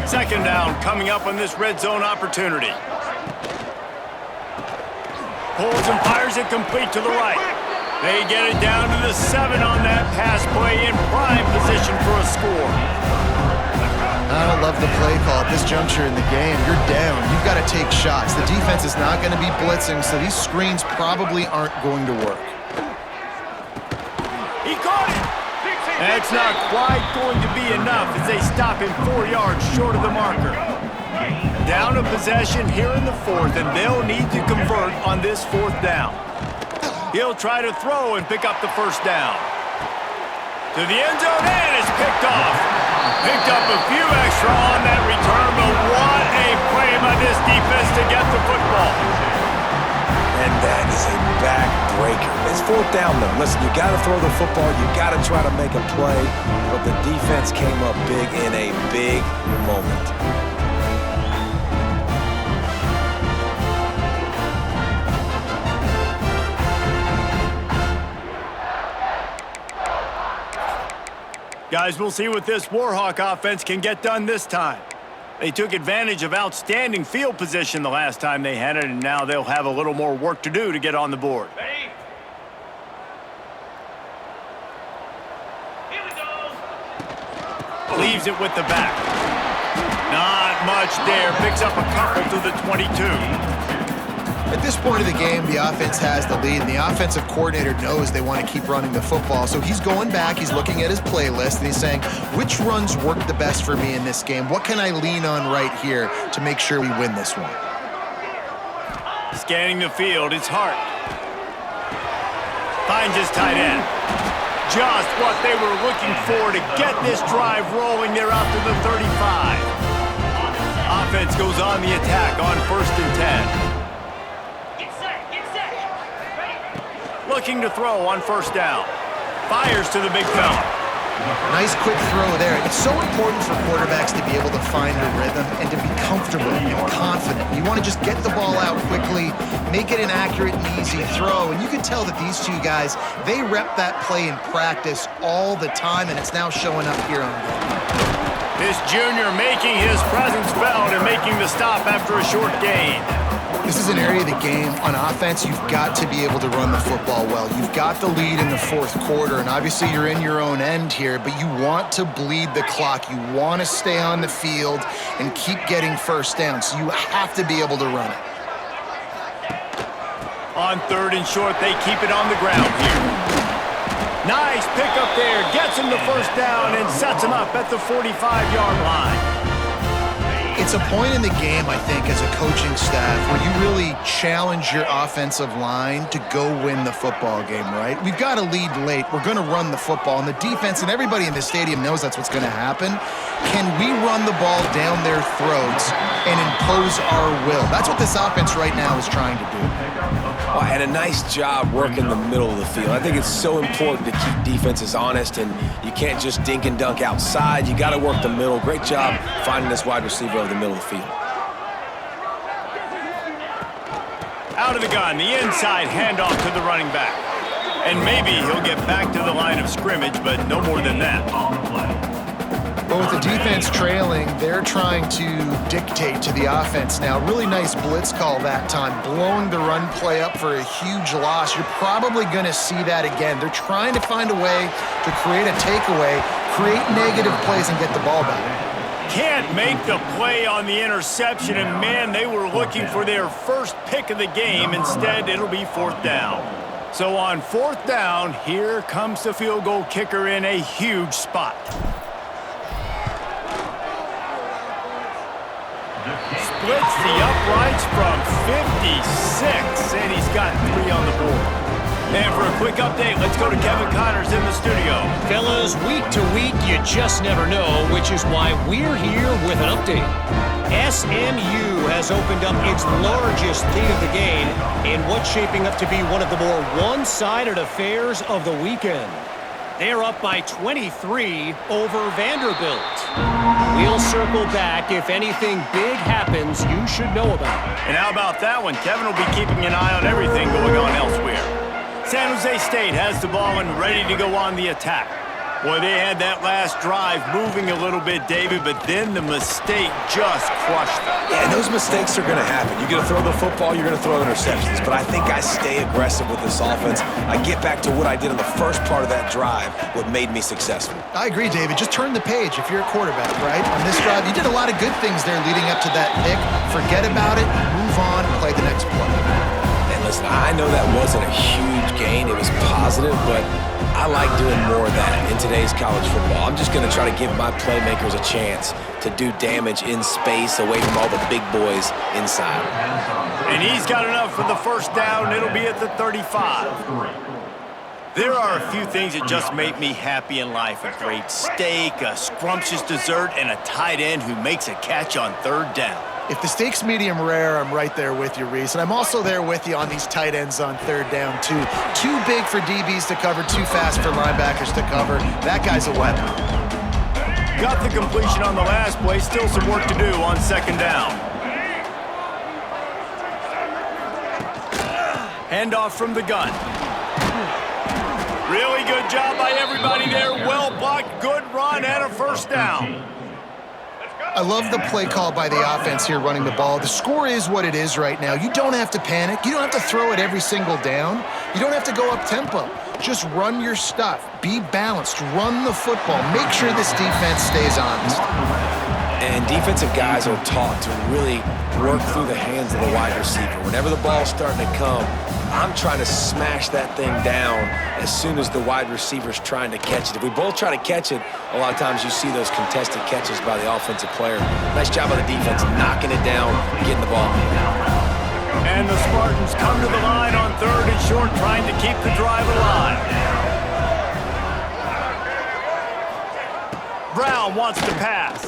Second down coming up on this red zone opportunity. Pulls and fires it complete to the right. They get it down to the 7 on that pass play in prime position for a score. I don't love the play call at this juncture in the game. You're down. You've got to take shots. The defense is not going to be blitzing, so these screens probably aren't going to work. He caught it. That's not quite going to be enough as they stop him 4 yards short of the marker. Down a possession here in the fourth, and they'll need to convert on this fourth down. He'll try to throw and pick up the first down. To the end zone, and it's picked off. Picked up a few extra on that return, but what a play by this defense to get the football. And that is a backbreaker. It's fourth down, though. Listen, you got to throw the football. You got to try to make a play, but the defense came up big in a big moment. Guys, we'll see what this Warhawk offense can get done this time. They took advantage of outstanding field position the last time they had it, and now they'll have a little more work to do to get on the board. Hey. Here we go. Leaves it with the back. Not much there. Picks up a couple to the 22. At this point of the game, the offense has the lead, and the offensive coordinator knows they want to keep running the football. So he's going back, he's looking at his playlist, and he's saying, which runs work the best for me in this game? What can I lean on right here to make sure we win this one? Scanning the field, it's Hart. Finds his tight end. Just what they were looking for to get this drive rolling. They're out to the 35. Offense goes on the attack on 1st and 10. Get set. Looking to throw on 1st down. Fires to the big fella. Nice quick throw there. It's so important for quarterbacks to be able to find a rhythm and to be comfortable and confident. You want to just get the ball out quickly, make it an accurate and easy throw. And you can tell that these two guys, they rep that play in practice all the time, and it's now showing up here on game. This junior making his presence felt and making the stop after a short gain. This is an area of the game on offense you've got to be able to run the football well. You've got the lead in the 4th quarter, and obviously you're in your own end here, but you want to bleed the clock. You want to stay on the field and keep getting 1st down, so you have to be able to run it. On 3rd and short, they keep it on the ground here. Nice pickup there, gets him the 1st down and sets him up at the 45-yard line. It's a point in the game, I think, as a coaching staff where you really challenge your offensive line to go win the football game, right? We've got to lead late. We're going to run the football. And the defense and everybody in the stadium knows that's what's going to happen. Can we run the ball down their throats and impose our will? That's what this offense right now is trying to do. Well, and a nice job working the middle of the field. I think it's so important to keep defenses honest, and you can't just dink and dunk outside. You got to work the middle. Great job finding this wide receiver over the middle of the field. Out of the gun, the inside handoff to the running back. And maybe he'll get back to the line of scrimmage, but no more than that. But with the defense trailing, they're trying to dictate to the offense now. Really nice blitz call that time, blowing the run play up for a huge loss. You're probably going to see that again. They're trying to find a way to create a takeaway, create negative plays, and get the ball back. Can't make the play on the interception, and man, they were looking for their first pick of the game. Instead, it'll be 4th down. So on 4th down, here comes the field goal kicker in a huge spot. Splits the uprights from 56, and he's got 3 on the board. And for a quick update, let's go to Kevin Connors in the studio. Fellas, week to week, you just never know, which is why we're here with an update. SMU has opened up its largest lead of the game in what's shaping up to be one of the more one-sided affairs of the weekend. They're up by 23 over Vanderbilt. We'll circle back. If anything big happens, you should know about it. And how about that one? Kevin will be keeping an eye on everything going on elsewhere. San Jose State has the ball and ready to go on the attack. Boy, they had that last drive moving a little bit, David, but then the mistake just crushed them. Yeah, and those mistakes are going to happen. You're going to throw the football, you're going to throw interceptions. But I think I stay aggressive with this offense. I get back to what I did in the first part of that drive, what made me successful. I agree, David. Just turn the page if you're a quarterback, right? On this drive, you did a lot of good things there leading up to that pick. Forget about it, move on, play the next play. And listen, I know that wasn't a huge gain. It was positive, but I like doing more of that in today's college football. I'm just going to try to give my playmakers a chance to do damage in space away from all the big boys inside. And he's got enough for the 1st down. It'll be at the 35. There are a few things that just make me happy in life. A great steak, a scrumptious dessert, and a tight end who makes a catch on 3rd down. If the steak's medium rare, I'm right there with you, Reese. And I'm also there with you on these tight ends on 3rd down, too. Too big for DBs to cover, too fast for linebackers to cover. That guy's a weapon. Got the completion on the last play. Still some work to do on 2nd down. Handoff from the gun. Really good job by everybody there. Well blocked, good run, and a 1st down. I love the play call by the offense here running the ball. The score is what it is right now. You don't have to panic. You don't have to throw it every single down. You don't have to go up tempo. Just run your stuff. Be balanced. Run the football. Make sure this defense stays honest. And defensive guys are taught to really work through the hands of the wide receiver. Whenever the ball's starting to come, I'm trying to smash that thing down as soon as the wide receiver's trying to catch it. If we both try to catch it, a lot of times you see those contested catches by the offensive player. Nice job by the defense knocking it down, getting the ball. And the Spartans come to the line on 3rd and short, trying to keep the drive alive. Brown wants to pass.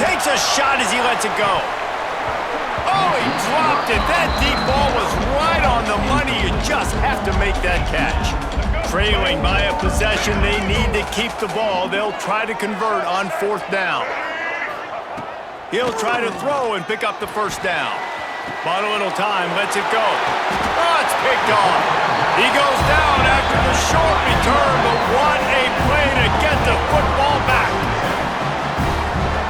Takes a shot as he lets it go. Oh, he dropped it. That deep ball was right on the money. You just have to make that catch. Trailing by a possession, they need to keep the ball. They'll try to convert on 4th down. He'll try to throw and pick up the 1st down. Bought a little time, lets it go. Oh, it's picked off. He goes down after the short return, but what a play to get the football back.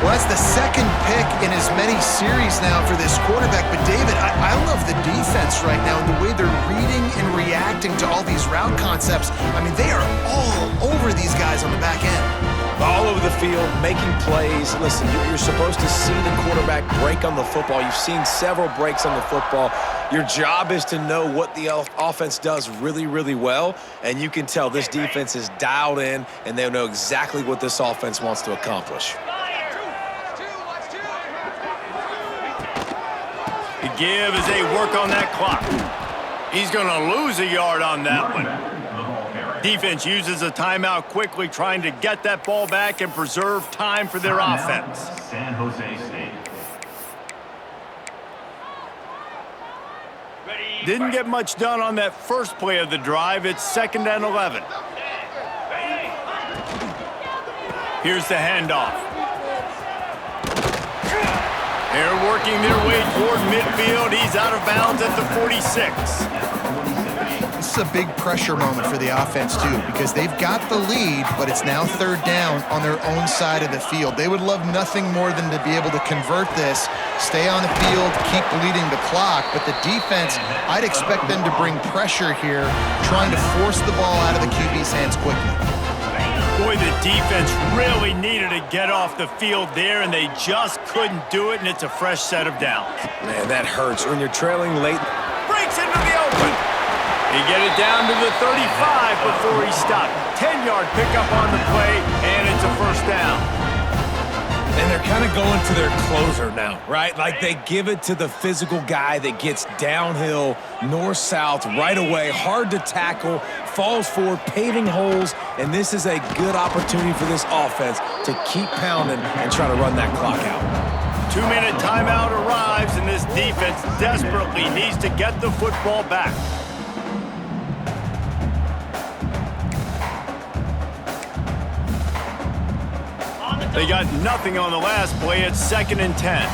Well, that's the 2nd pick in as many series now for this quarterback. But, David, I love the defense right now and the way they're reading and reacting to all these route concepts. I mean, they are all over these guys on the back end. All over the field, making plays. Listen, you're supposed to see the quarterback break on the football. You've seen several breaks on the football. Your job is to know what the offense does really, really well, and you can tell this defense is dialed in, and they know exactly what this offense wants to accomplish. The give as they work on that clock. He's going to lose a yard on that one. Defense uses a timeout quickly, trying to get that ball back and preserve time for their offense. San Jose State. Didn't get much done on that first play of the drive. It's 2nd and 11. Here's the handoff. They're working their way toward midfield. He's out of bounds at the 46. This is a big pressure moment for the offense, too, because they've got the lead, but it's now 3rd down on their own side of the field. They would love nothing more than to be able to convert this, stay on the field, keep leading the clock. But the defense, I'd expect them to bring pressure here, trying to force the ball out of the QB's hands quickly. Boy, the defense really needed to get off the field there, and they just couldn't do it, and it's a fresh set of downs. Man, that hurts when you're trailing late. Breaks into the open. He get it down to the 35 before he stopped. 10-yard pickup on the play, and it's a 1st down. And they're kind of going to their closer now, right? Like they give it to the physical guy that gets downhill, north-south, right away, hard to tackle, falls forward, paving holes, and this is a good opportunity for this offense to keep pounding and try to run that clock out. 2-minute timeout arrives, and this defense desperately needs to get the football back. They got nothing on the last play. It's 2nd and 10.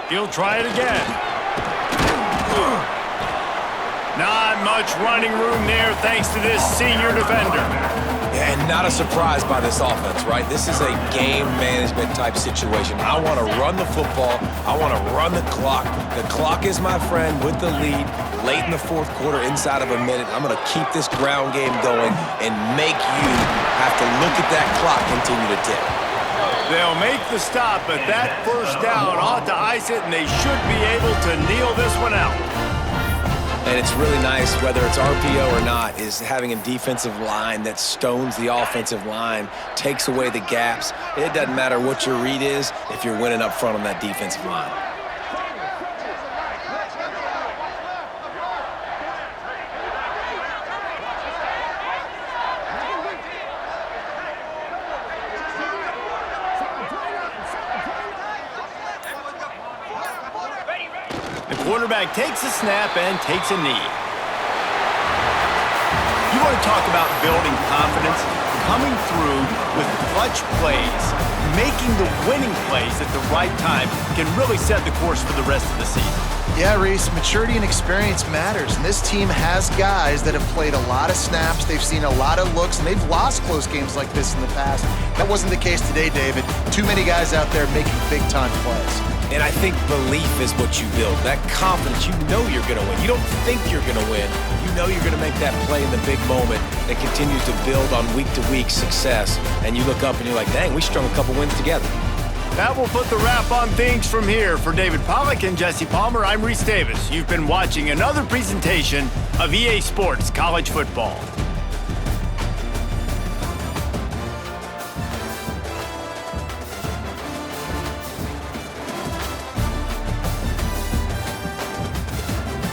He'll try it again. Not much running room there thanks to this senior defender. And not a surprise by this offense, right? This is a game management type situation. I want to run the football. I want to run the clock. The clock is my friend with the lead. Late in the 4th quarter, inside of a minute, I'm going to keep this ground game going and make you have to look at that clock continue to tick. They'll make the stop, but that 1st down ought to ice it, and they should be able to kneel this one out. And it's really nice, whether it's RPO or not, is having a defensive line that stones the offensive line, takes away the gaps. It doesn't matter what your read is if you're winning up front on that defensive line. The quarterback takes a snap and takes a knee. You want to talk about building confidence? Coming through with clutch plays, making the winning plays at the right time can really set the course for the rest of the season. Yeah, Reese, maturity and experience matters, and this team has guys that have played a lot of snaps, they've seen a lot of looks, and they've lost close games like this in the past. That wasn't the case today, David. Too many guys out there making big-time plays. And I think belief is what you build. That confidence, you know you're going to win. You don't think you're going to win. You know you're going to make that play in the big moment that continues to build on week-to-week success. And you look up and you're like, dang, we strung a couple wins together. That will put the wrap on things from here. For David Pollack and Jesse Palmer, I'm Reese Davis. You've been watching another presentation of EA Sports College Football.